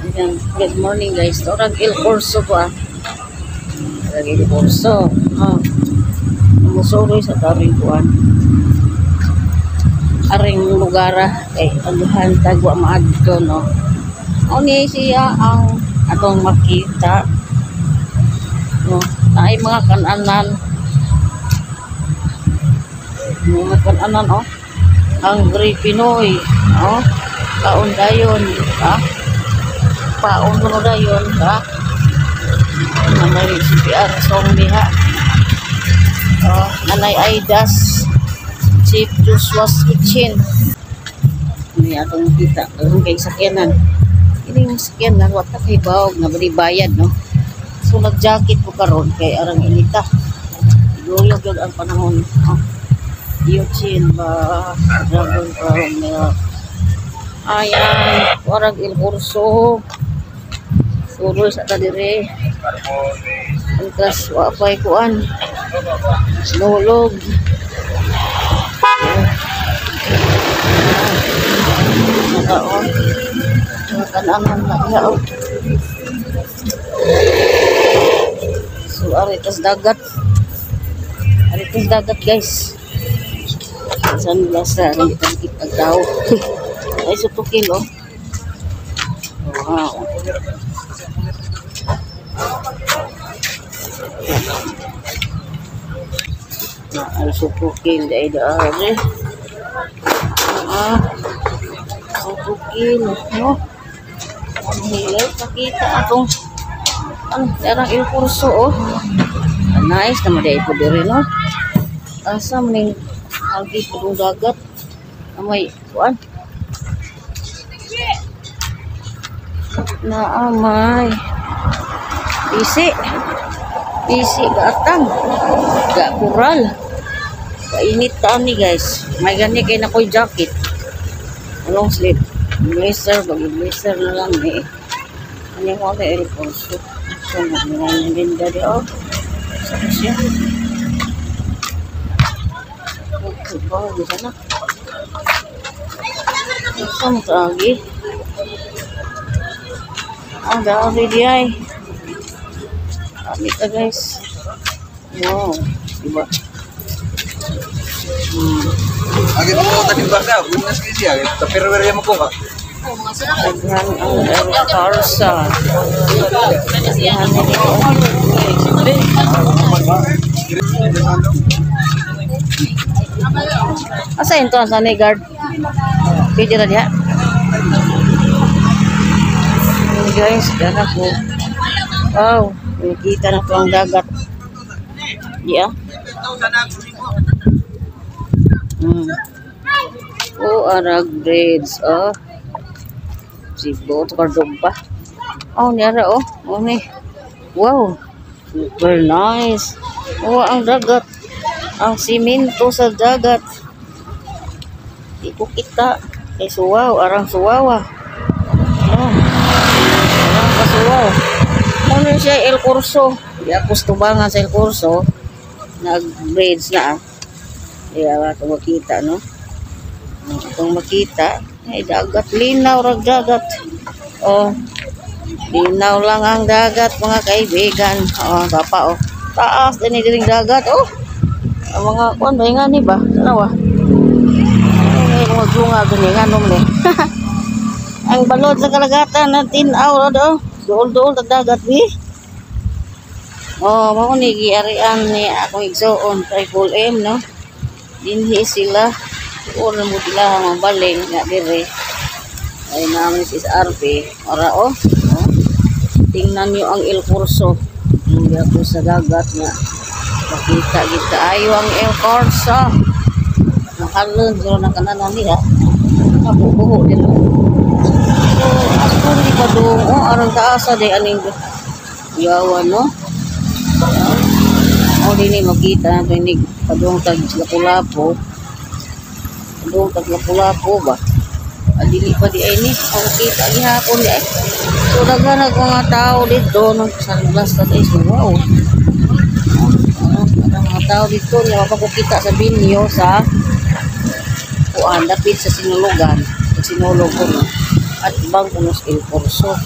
Ayan, good morning guys. Orang Il Corso pa. Lagi Il Corso. Musuroy sa taring kuan. Aring lugara kay aluhan tagwa maadto no. Oni siya ang atong makita. No, ay mga kananan. Mga kananan oh. Hungry Pinoy, oh. Kaon dayon, ha? Paon kuno dayon, ha? Nanay CPR song diha. Oh, Nanay Aidas Chief Joshua's Kitchen. Ini atong kita, ang kay sakyanan. Ini yung sakyanan, wag ta kay bawog na bayad, no? So nag-jacket ko karon kay arang inita. Luyog yun ang panahon, oh. Yuchin ba dragon from milk. Ayan, warag Il Corso. Suroy sa kadire. Entras wapay kuan. Nulog. Nakaon. Makanan na yaw. So aritas dagat. Aritas dagat guys. Sunglass na rin kita tao. Ay sutukin oh. Wow. Ay sutukin ay daari. Sutukin no. Ang hilay pakita atong darang Il Corso oh. Nice naman dahil po diri no. Asa maning algi pudong dagat amay kuan na amay bisi gaatang ga kural kainit taan ni guys may gani kay na koy jacket long sleeve blazer blazer na lang eh ano mo na Il Corso so nagmirahin din dari oh sa siya. Oh, di sana. Saan lagi? Ang dami di ay. Kami ka guys. Wow, diba? Agad mo tadi basa, bunas kasi agad. Tapir-wir mo ko ka. Aghan ang Carsa. Aghan asa ito ang sanay guard? Pwede na diha. Guys, dana po. Wow, nakita na po ang dagat. Diya. Oh, arag grades. Oh. Sibo, tukardog pa. Oh, niyara oh. Oh, ni. Wow. Super nice. Oh, ang dagat. Ang simento sa dagat. Di ko kita. Ay suwaw. Arang suwawa. Oh. Arang kasuwaw. Ano siya Il Corso. Di ako stubangan sa Il Corso. Nag-braids na. Kaya ito makita no. Itong makita. Ay dagat. Linaw rag dagat. Oh. Linaw lang ang dagat mga kaibigan. Oh, tapa oh. Taas din yung dagat oh. Ang mga kuan ba nga ni ba? Tanawa. Ay mga bunga gani nga nom ni. Ang balod sa kalagatan na tinaw do. Dool-dool ta dagat ni. Oh, mao ni giarian ni akong igsoon kay Full M no. Dinhi sila. Una mo sila mabaling nga dire. Ay namin si RP para oh. Tingnan niyo ang Il Corso. Hindi ako sa dagat nga. Makita kita ayo ang Il Corso. Nakalun pero nakananan niya. Nabubuho din. So, ako rin pa doon. Oh, arang taasa day aning yawan no. O din makita natin ni padung tag Lapu-Lapu. Padung tag Lapu-Lapu ba? Dili pa di ay ni. Ang kita gihapon di ay. So naghanag mga tao dito ng sunglass na tayo. Wow. Ang mga tao dito niya mapakukita sa binyo sa kuan dapit sa sinulugan. Sinulog ko no. at Bangkunos El Corso.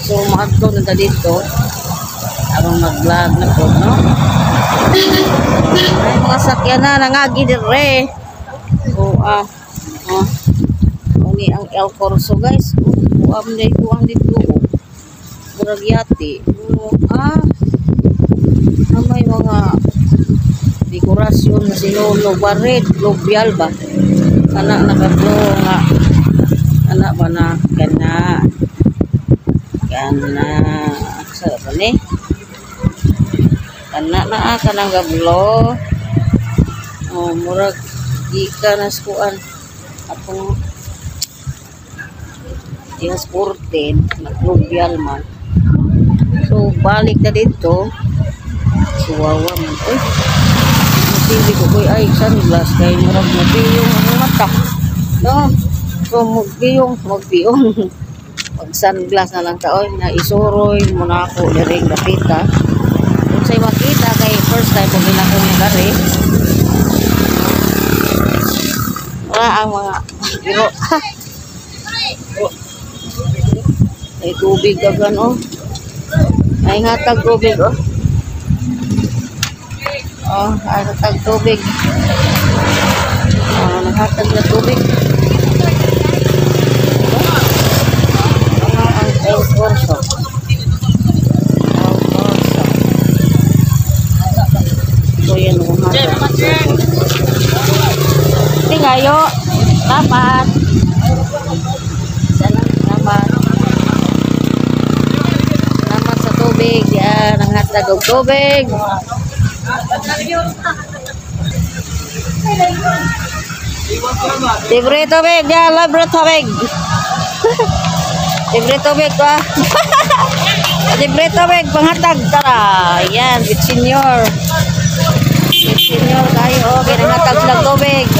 So maadto na ta dito aron mag-vlog na po, no? Ay, mga sakyan na nangagi dire. So ini ang El Corso, guys. Kuam dito. Murag yati. May mga dekorasyon na sinunog ba red, lubyal ba? Kana nakablo nga. Kana ba na? Kana. Sa ba ni? Kana na kanang gablo. Murag ika na skuan. Atong yung sported, naglubyal man. So, balik na dito. Suwawa man. Uy, matindi ko. Uy, ay, sunglass. Kaya murag mabiyong ang mata. No? So, magbiyong. Mag-sunglass na lang taon. Na isuroy muna ako. Liring kapita. Kung sa'yo makita, kay first time kung ginakong yung gari. Wala ang mga biro. Ay tubig dagan, oh. Ay hatag tubig, oh. Ay hatag tubig. Naghatag na tubig. Ang El Corso. So yan, hatag. Tingayo. Dapat. Salamat. Tubig, yan, ang hatag og tubig. Libre tubig, yan, libre tubig. Libre tubig ba? Libre tubig, panghatag, tara. Yan, with senior. With senior tayo, kinanghatag lang tubig.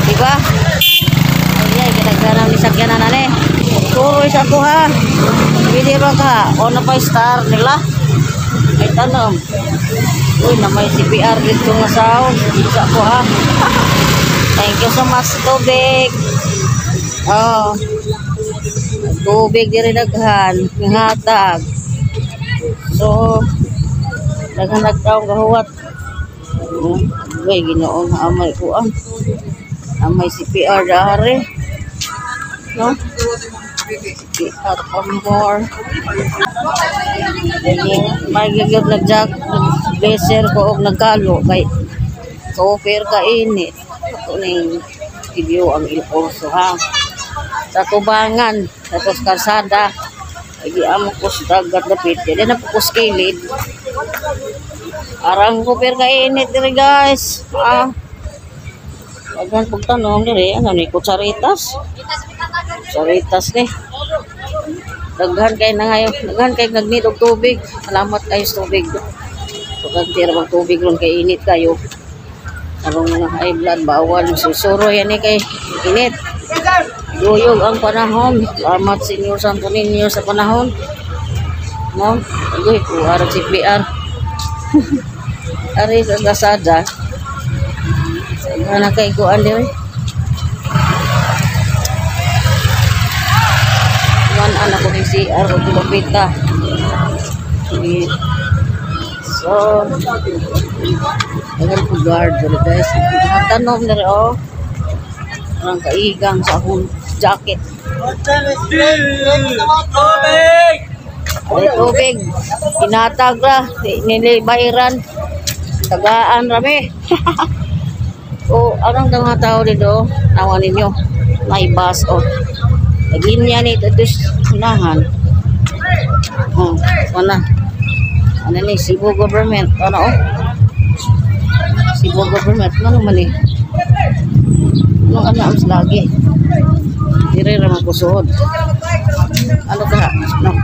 Diba? Ayan, kinagdanang nisakyanan na eh. Tuloy sa ko ha. Pwede ba ka? O na pa star nila? May tanong. Uy, na may CPR dito nga sound. Sa ko ha. Thank you so much, tubig. Tubig diri daghan. Hatag. So, daghan nagtaong gahuwat. Uy, ginoon amay kuan. Amay CPR dahari. No? CPR on more. May gagawin nagjak, blazer ko og nagkalo kay offer ka init. Ito na yung video ang El Corso ha. Sa tubangan, sa kalsada, ay amo ko sa dagat dapit. Yan na po ko skilid. Arang offer ka init dire guys. Pagkan pagtanong dire, ano ni kutsaritas? Kutsaritas ni. Daghan kay na ngayon, daghan kay nagnid og tubig. Salamat kayo sa tubig. Pagkan tira mag tubig ron kay init kayo. Arong mga high blood bawal susuro yan ni kay init. Duyog ang panahon. Salamat Senyor Santo Niño sa panahon. No? Agoy ko arang CPR. Ari sa kasada. Mana kay kuan dire. Kuan anak ko ni CR ko pilopita. So, agan ko guard dire guys. Tanom dire oh. Ang kaigang sa akong jacket. Tubig. Inatag ra, nilibayran. Tagaan rami. O, anong mga tao dito? Nawan ninyo. May bus, o. Lagin niya ni ito hinahan. Sana. Ano ni, Cebu government. Ano, o? Cebu government. Ano man eh? Anong ang lagi? Dire ramang kusuod. Ano ka? No.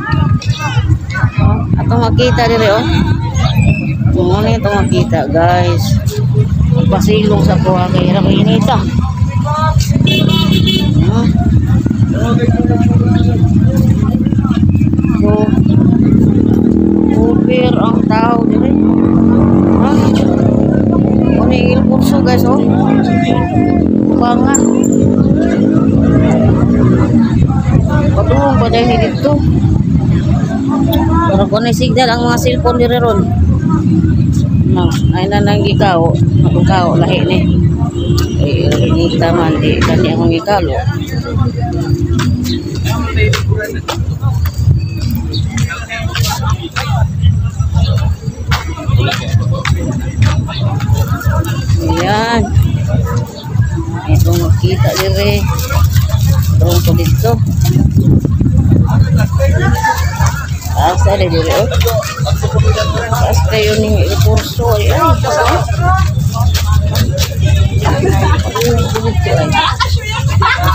Atong makita dire, o. Ano ito makita, guys. Pasilong sa kuha kay Rakinita. So, over ang tao dire. Ano yung El Corso guys, oh. Bangan. kayo. Pero kung signal ang mga cellphone dire ron. No, ay na nang gikaw, akong kao lahi ni. Ini taman di kani akong gikalo. Ayan. Itong makita dire. Itong ko dito. Asa deh dire oh. Pas kayo ning kurso ay.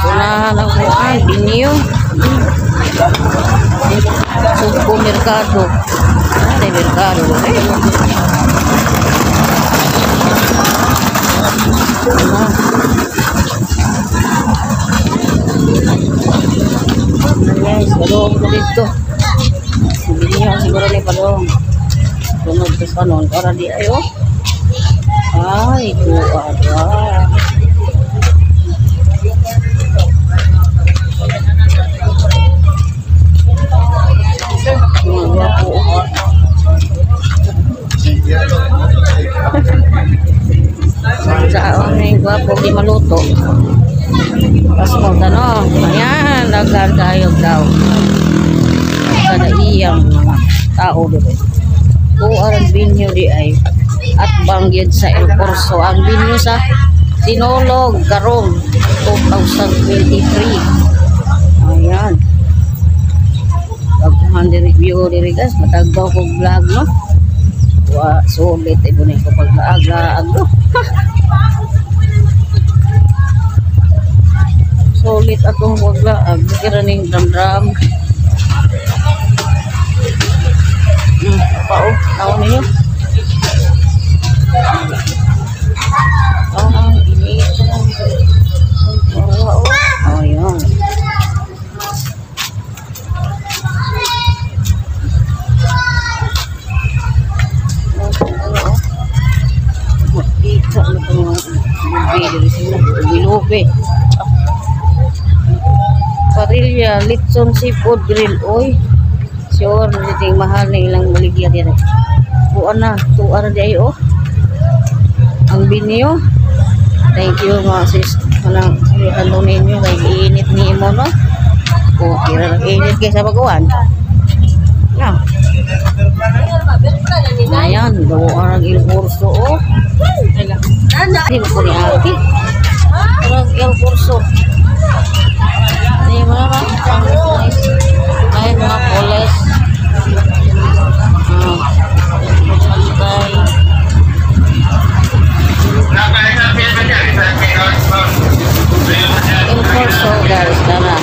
Unahan ako ay binyo. Sugpo merkado. Ada merkado eh. Guys, padong ko dito. Binyo siguro ni padong. Sunod sa kanon para di ayo. Ay, kuara. Sa aming gwapo di maluto. Pas mo tanong, ayan, dagan kayo daw. Kada iyang mga tao dito. Kung ang binyo di ay at bangyad sa El Corso. Ang binyo sa Sinulog karong 2023. Ayan. Pagkuhan di review diri guys, matagbaw ko vlog no. Wa sulit ibo ni ko paglaag-laag no. Sulit atong paglaag, kira ning dram-dram. Pao, tao ninyo. Ini oh yun. Dito na itong dari sila. Bilobe. Parilya, Litson Seafood Grill. Oy. Sure, hindi mahal na ilang maligya din. Buwan na. Tuwara di ayo. Ang binyo. Thank you mga sis. Anong ano ninyo. Kaya iinit ni mo no. O, kira lang init kayo sa pagkawan. Yan. Ayan. Doon ang El Corso. O. Hindi mo po ni Ate. Ang El Corso. Hindi mo naman. Ay, mga poles. El Corso guys, tara.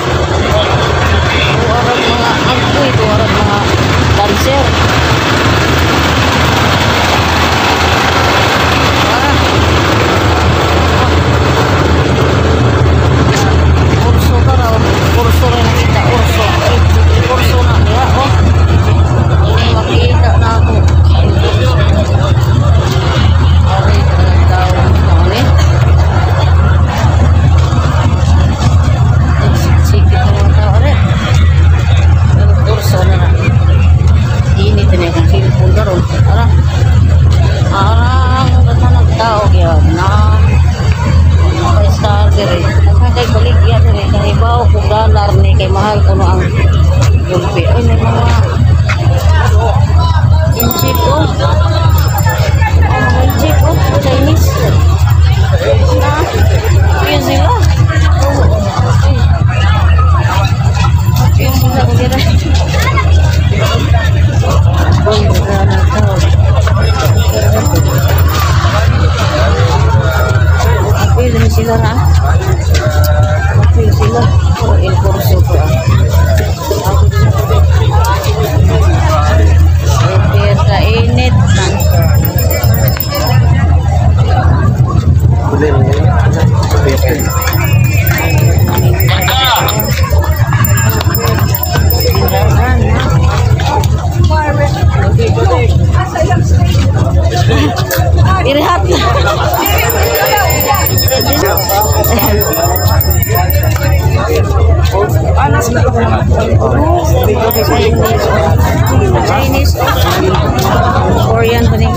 Orang mga angkoy, orang mga dancer. Corso ka raw, Corso rin nakita, Corso. Corso na niya, oh. Ini makita na ako. Ari, taon ni. Sikit na mga tao rin. Corso na na. Ini tinay kong cellphone ka ron. Arang natanag tao kaya na. May star dire. Nasa kay baligya dire. Kaya ibaw kung dollar ni kay mahal ko no ang gulpi. Ay, may mga inchip ko. Mga inchip ko. Chinese. Na. Yun sila. Yun sila ko dira. Boy, na tao. Apil din sila na. Apil sila. El Corso ko. Pera init na. Irihat. Chinese. Korean pa rin.